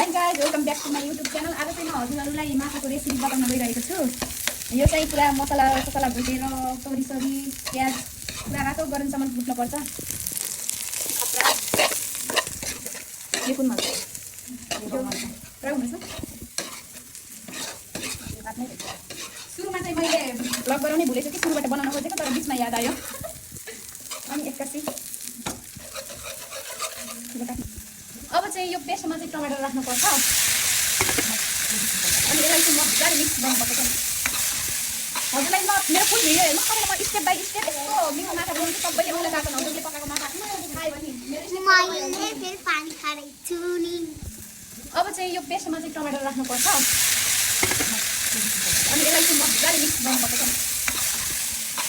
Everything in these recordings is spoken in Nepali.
High guys, welcome back to my YouTube channel. आज चाहिँ म हजुरहरूलाई माछाको रेसिपी बताउन गइरहेको छु। यो चाहिँ पुरा मसला भुटेर तोरी प्याज पुरा रातो गरमसम्म भुट्नुपर्छ। यो कुन माछा पुरा हुनेछ। सुरुमा चाहिँ मैले भ्लग गराउनै भुलेछु कि सुरुबाट बनाउन खोजेको, तर बिचमा याद आयो। अनि एक्कासी अब चाहिँ यो पेस्टमा चाहिँ टमाटर राख्नुपर्छ। अनि यसलाई चाहिँ मजाले मिक्स गर्नुपर्छ। हजुरलाई म मेरो फुल भिडियो हेर्नु, तपाईँलाई म स्टेप बाई स्टेप यस्तो मिठो माछा बनाउँछु। सबैले औँला काट्न हजुरले पकाएको माछा खायो भने अब चाहिँ यो पेस्टमा चाहिँ टमाटर राख्नुपर्छ। अनि यसलाई चाहिँ मजाले मिक्स गर्नुपर्छ।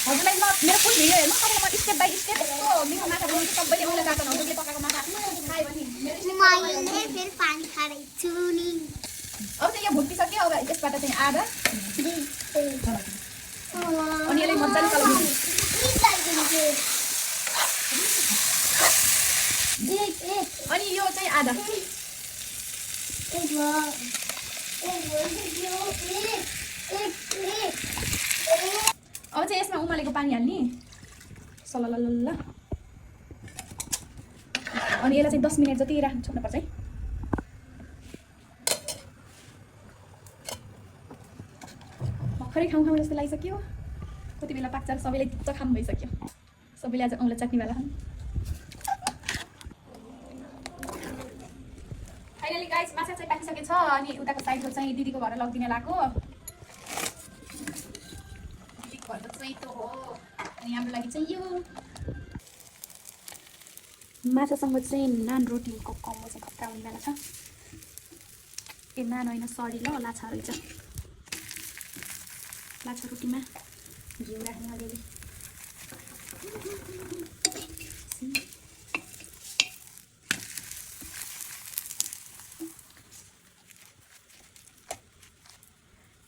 हजुरलाई म मेरो फुल भिडियो हेर्नु, तपाईँलाई म स्टेप बाई स्टेप यस्तो मिठो माछा बनाउँछु। सबैले औँला काट्न हजुरले पकाएको माछा खायो भने अब चाहिँ यो भुटिसक्यो। अब यसबाट चाहिँ आधा अनि यसलाई मजाले चलाउनु। अनि यो चाहिँ आधा अब चाहिँ यसमा उमालेको पानी हाल्ने सललल्ल। अनि यसलाई चाहिँ 10 मिनट जति राख्नु छोड्नुपर्छ है। भर्खरै खाउँ जस्तो लागिसक्यो। कति बेला पाक्छ सबैले चखाम भइसक्यो। सबैले आज औँला चाट्नेवाला छन्। फाइनली गाइस, माछा चाहिँ पाकिसकेको छ। अनि उताको साइडको चाहिँ दिदीको घर लगिदिन लाग्यो। दिदीको घर चाहिँ त्यो हो। अनि हाम्रो लागि चाहिँ यो माछासँग चाहिँ नान रोटीको कम्बो चाहिँ खतरा हुनेवाला छ। ए नान होइन, सरी ल, लाछा रहेछ। लाछा रोटीमा घिउ राख्ने अलिअलि।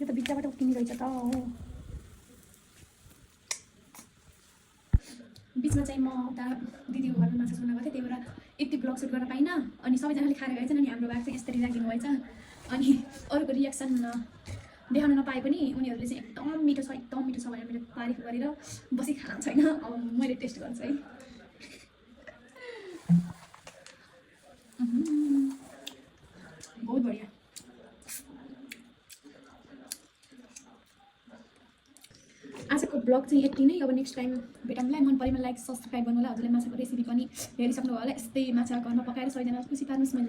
यो त बिचबाट उक्किने रहेछ त हो। बिचमा चाहिँ म उता दिदीको घरमा माछा सुन्न गएको थिएँ, त्यही भएर यति ब्लग सुट गर्न पाइनँ। अनि सबैजनाले खाएर गएछन्। अनि हाम्रो भाग चाहिँ यसरी राखिदिनु भएछ। अनि अरूको रियाक्सन देखाउन नपाए पनि उनीहरूले चाहिँ एकदम मिठो छ भनेर मैले तारिफ गरेर बसी खाना छैन। अब मैले टेस्ट गर्छु है। बहुत बढिया। आजको ब्लग चाहिँ यति नै। अब नेक्स्ट टाइम भेटौँला। मन परेमा लाइक सब्सक्राइब गर्नु होला। हजुरले माछाको रेसिपी पनि हेरिसक्नु होला। यस्तै माछा घरमा पकाएर सबैजना खुसी पार्नुहोस्।